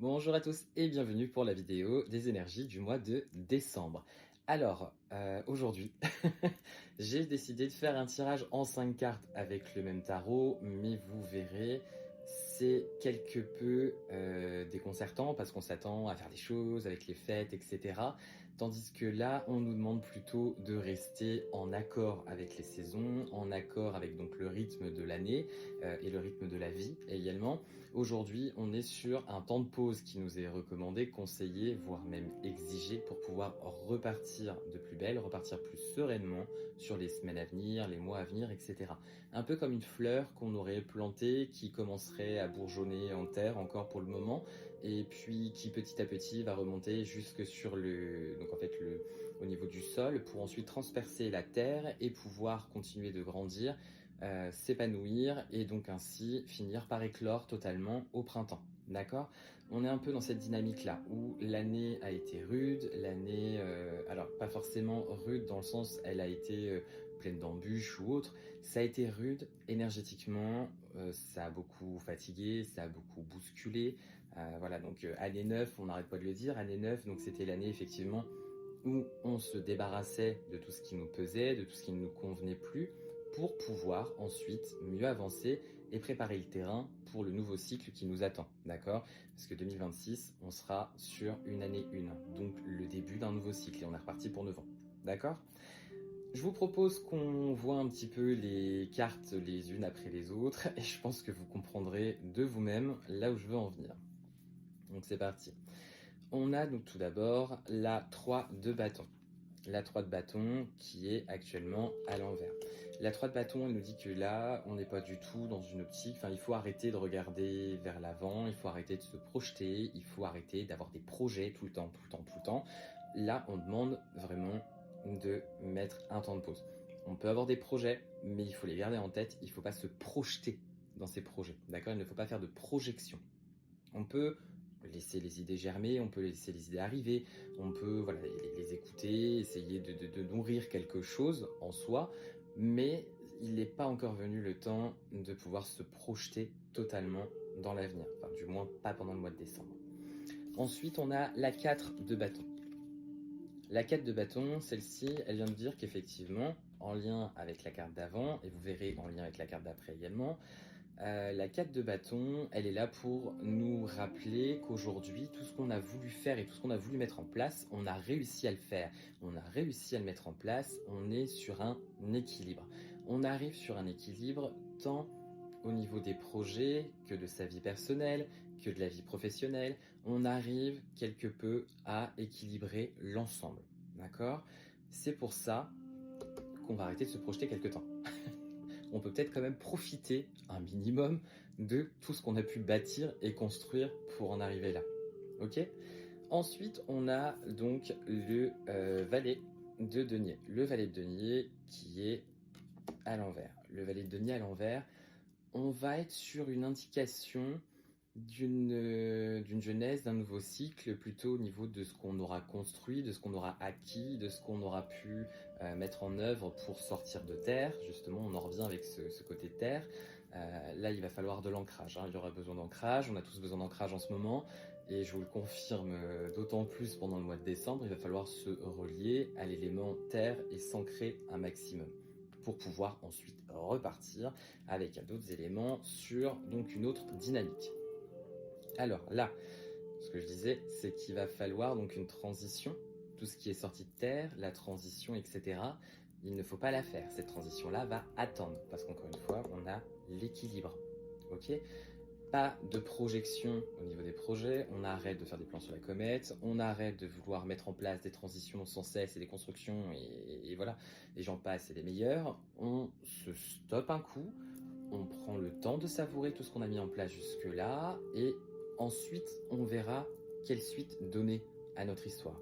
Bonjour à tous et bienvenue pour la vidéo des énergies du mois de décembre. Alors, aujourd'hui, j'ai décidé de faire un tirage en 5 cartes avec le même tarot, mais vous verrez, c'est quelque peu déconcertant parce qu'on s'attend à faire des choses avec les fêtes, etc. Tandis que là, on nous demande plutôt de rester en accord avec les saisons, en accord avec donc le rythme de l'année et le rythme de la vie également. Aujourd'hui, on est sur un temps de pause qui nous est recommandé, conseillé, voire même exigé pour pouvoir repartir de plus belle, repartir plus sereinement sur les semaines à venir, les mois à venir, etc. Un peu comme une fleur qu'on aurait plantée qui commencerait à bourgeonner en terre encore pour le moment et puis qui petit à petit va remonter jusque sur au niveau du sol pour ensuite transpercer la terre et pouvoir continuer de grandir, s'épanouir et donc ainsi finir par éclore totalement au printemps. D'accord? On est un peu dans cette dynamique-là où l'année a été rude, alors pas forcément rude dans le sens elle a été pleine d'embûches ou autre, ça a été rude énergétiquement, ça a beaucoup fatigué, ça a beaucoup bousculé. Voilà, donc année 9, on n'arrête pas de le dire, année 9, donc c'était l'année effectivement où on se débarrassait de tout ce qui nous pesait, de tout ce qui ne nous convenait plus, pour pouvoir ensuite mieux avancer et préparer le terrain pour le nouveau cycle qui nous attend, d'accord? Parce que 2026, on sera sur une année 1, donc le début d'un nouveau cycle et on est reparti pour 9 ans, d'accord? Je vous propose qu'on voit un petit peu les cartes les unes après les autres et je pense que vous comprendrez de vous-même là où je veux en venir. Donc c'est parti. On a donc tout d'abord la 3 de bâton. La 3 de bâton qui est actuellement à l'envers. La 3 de bâton, elle nous dit que là, on n'est pas du tout dans une optique, enfin il faut arrêter de regarder vers l'avant, il faut arrêter de se projeter, il faut arrêter d'avoir des projets tout le temps, tout le temps, tout le temps. Là, on demande vraiment de mettre un temps de pause. On peut avoir des projets, mais il faut les garder en tête, il ne faut pas se projeter dans ces projets, d'accord? Il ne faut pas faire de projection. On peut laisser les idées germer, on peut laisser les idées arriver, on peut voilà, les écouter, essayer de nourrir quelque chose en soi, mais il n'est pas encore venu le temps de pouvoir se projeter totalement dans l'avenir, enfin du moins pas pendant le mois de décembre. Ensuite, on a la 4 de bâton. La 4 de bâton, celle-ci, elle vient de dire qu'effectivement, en lien avec la carte d'avant, et vous verrez en lien avec la carte d'après également, la 4 de bâton, elle est là pour nous rappeler qu'aujourd'hui, tout ce qu'on a voulu faire et tout ce qu'on a voulu mettre en place, on a réussi à le faire. On a réussi à le mettre en place, on est sur un équilibre. On arrive sur un équilibre tant au niveau des projets que de sa vie personnelle, que de la vie professionnelle. On arrive quelque peu à équilibrer l'ensemble. D'accord? C'est pour ça qu'on va arrêter de se projeter quelque temps. On peut peut-être quand même profiter un minimum de tout ce qu'on a pu bâtir et construire pour en arriver là. Ok? Ensuite, on a donc le valet de denier. Le valet de denier qui est à l'envers. Le valet de denier à l'envers, on va être sur une indication d'une genèse, d'un nouveau cycle, plutôt au niveau de ce qu'on aura construit, de ce qu'on aura acquis, de ce qu'on aura pu mettre en œuvre pour sortir de terre. Justement, on en revient avec ce côté terre. Là, il va falloir de l'ancrage, hein. Il y aura besoin d'ancrage, on a tous besoin d'ancrage en ce moment, et je vous le confirme d'autant plus pendant le mois de décembre, il va falloir se relier à l'élément terre et s'ancrer un maximum pour pouvoir ensuite repartir avec d'autres éléments sur donc une autre dynamique. Alors là, ce que je disais, c'est qu'il va falloir donc une transition, tout ce qui est sorti de terre, la transition, etc. Il ne faut pas la faire, cette transition-là va attendre, parce qu'encore une fois, on a l'équilibre, ok? Pas de projection au niveau des projets, on arrête de faire des plans sur la comète, on arrête de vouloir mettre en place des transitions sans cesse et des constructions, et voilà, les gens passent et les meilleurs, on se stoppe un coup, on prend le temps de savourer tout ce qu'on a mis en place jusque-là, et ensuite on verra quelle suite donner à notre histoire.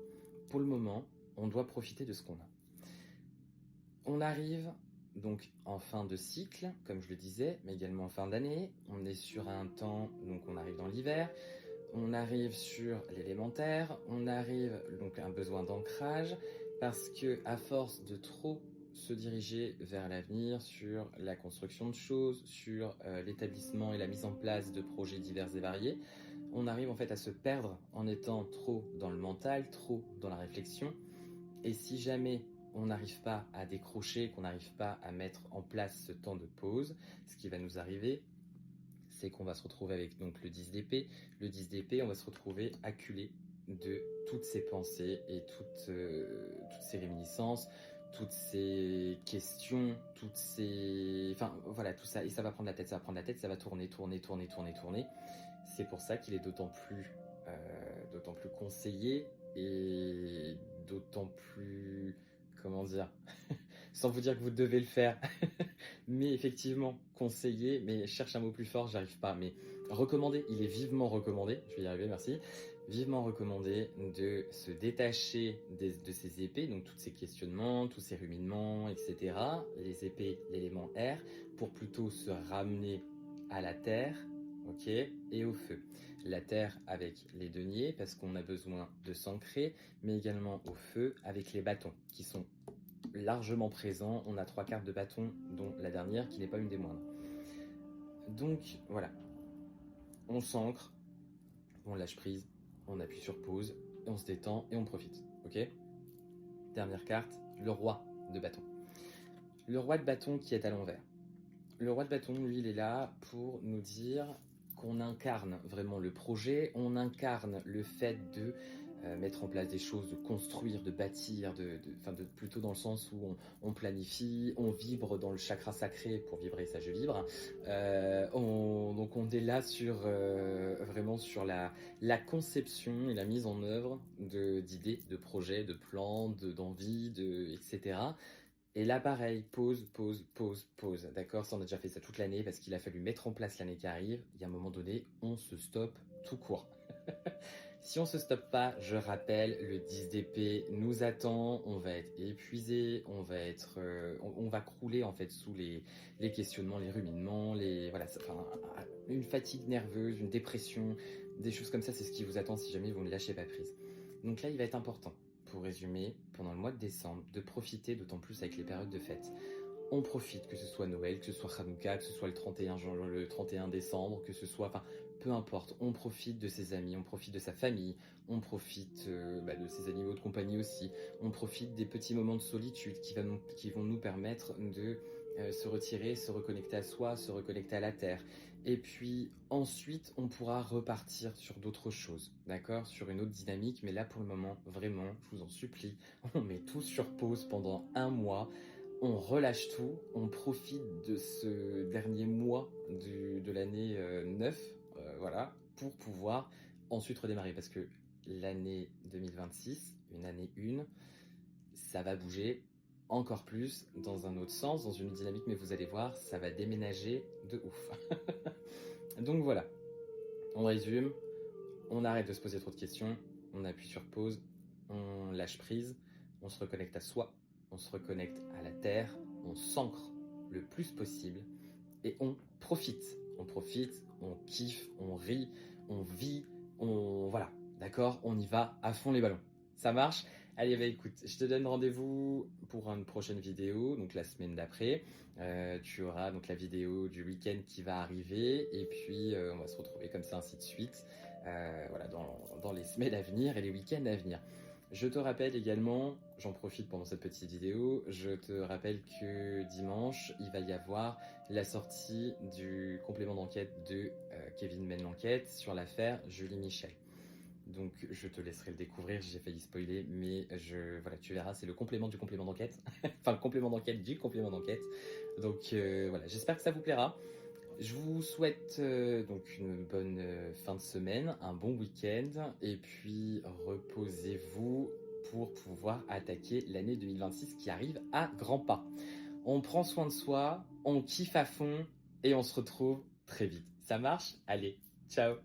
Pour le moment, on doit profiter de ce qu'on a. On arrive donc en fin de cycle, comme je le disais, mais également en fin d'année. On est sur un temps, donc on arrive dans l'hiver, on arrive sur l'élémentaire, on arrive donc à un besoin d'ancrage, parce que à force de trop se diriger vers l'avenir sur la construction de choses, sur l'établissement et la mise en place de projets divers et variés, on arrive en fait à se perdre en étant trop dans le mental, trop dans la réflexion. Et si jamais on n'arrive pas à décrocher, qu'on n'arrive pas à mettre en place ce temps de pause, ce qui va nous arriver, c'est qu'on va se retrouver avec donc le 10 d'épée. Le 10 d'épée, on va se retrouver acculé de toutes ces pensées et toutes ces réminiscences, toutes ces questions, enfin voilà, tout ça, et ça va prendre la tête, ça va tourner. C'est pour ça qu'il est d'autant plus conseillé et d'autant plus, comment dire, sans vous dire que vous devez le faire, mais effectivement, conseillé, mais je cherche un mot plus fort, j'arrive pas, mais recommandé, il est vivement recommandé, je vais y arriver, merci, vivement recommandé de se détacher de ces épées, donc tous ces questionnements, tous ces ruminements, etc. Les épées, l'élément air, pour plutôt se ramener à la terre, ok, et au feu. La terre avec les deniers, parce qu'on a besoin de s'ancrer, mais également au feu avec les bâtons, qui sont largement présents. On a 3 cartes de bâton, dont la dernière, qui n'est pas une des moindres. Donc, voilà. On s'ancre, on lâche prise, on appuie sur pause, et on se détend, et on profite, ok? Dernière carte, le roi de bâton. Le roi de bâton qui est à l'envers. Le roi de bâton, lui, il est là pour nous dire qu'on incarne vraiment le projet, on incarne le fait de mettre en place des choses, de construire, de bâtir, plutôt dans le sens où on planifie, on vibre dans le chakra sacré pour vibrer, ça je vibre. Donc on est là vraiment sur la conception et la mise en œuvre d'idées, de projets, de plans, d'envies, etc. Et là, pareil, pause, d'accord? Ça, on a déjà fait ça toute l'année parce qu'il a fallu mettre en place l'année qui arrive. Il y a un moment donné, on se stoppe tout court. Si on se stoppe pas, je rappelle, le 10 d'épée nous attend, on va être épuisé, on va crouler en fait sous les questionnements, les ruminements, une fatigue nerveuse, une dépression, des choses comme ça, c'est ce qui vous attend si jamais vous ne lâchez pas prise. Donc là, il va être important, pour résumer, pendant le mois de décembre, de profiter d'autant plus avec les périodes de fête. On profite, que ce soit Noël, que ce soit Hanouka, que ce soit le 31 décembre, que ce soit, enfin, peu importe, on profite de ses amis, on profite de sa famille, on profite de ses animaux de compagnie aussi, on profite des petits moments de solitude qui vont nous permettre de se retirer, se reconnecter à soi, se reconnecter à la terre. Et puis ensuite, on pourra repartir sur d'autres choses, d'accord? Sur une autre dynamique, mais là pour le moment, vraiment, je vous en supplie, on met tout sur pause pendant un mois. On relâche tout, on profite de ce dernier mois de l'année 9, voilà, pour pouvoir ensuite redémarrer. Parce que l'année 2026, une année 1, ça va bouger encore plus dans un autre sens, dans une autre dynamique, mais vous allez voir, ça va déménager de ouf. Donc voilà, on résume, on arrête de se poser trop de questions, on appuie sur pause, on lâche prise, on se reconnecte à soi, on se reconnecte à la terre, on s'ancre le plus possible et on profite. On profite, on kiffe, on rit, on vit, voilà, d'accord? On y va à fond les ballons. Ça marche? Allez, bah écoute, je te donne rendez-vous pour une prochaine vidéo, donc la semaine d'après. Tu auras donc la vidéo du week-end qui va arriver et puis on va se retrouver comme ça, ainsi de suite, voilà, dans les semaines à venir et les week-ends à venir. Je te rappelle également, j'en profite pendant cette petite vidéo, je te rappelle que dimanche, il va y avoir la sortie du complément d'enquête de Kevin mène l'enquête sur l'affaire Julie Michel. Donc je te laisserai le découvrir, j'ai failli spoiler, mais voilà, tu verras, c'est le complément du complément d'enquête, enfin le complément d'enquête du complément d'enquête. Donc voilà, j'espère que ça vous plaira. Je vous souhaite donc une bonne fin de semaine, un bon week-end, et puis reposez-vous pour pouvoir attaquer l'année 2026 qui arrive à grands pas. On prend soin de soi, on kiffe à fond, et on se retrouve très vite. Ça marche? Allez, ciao!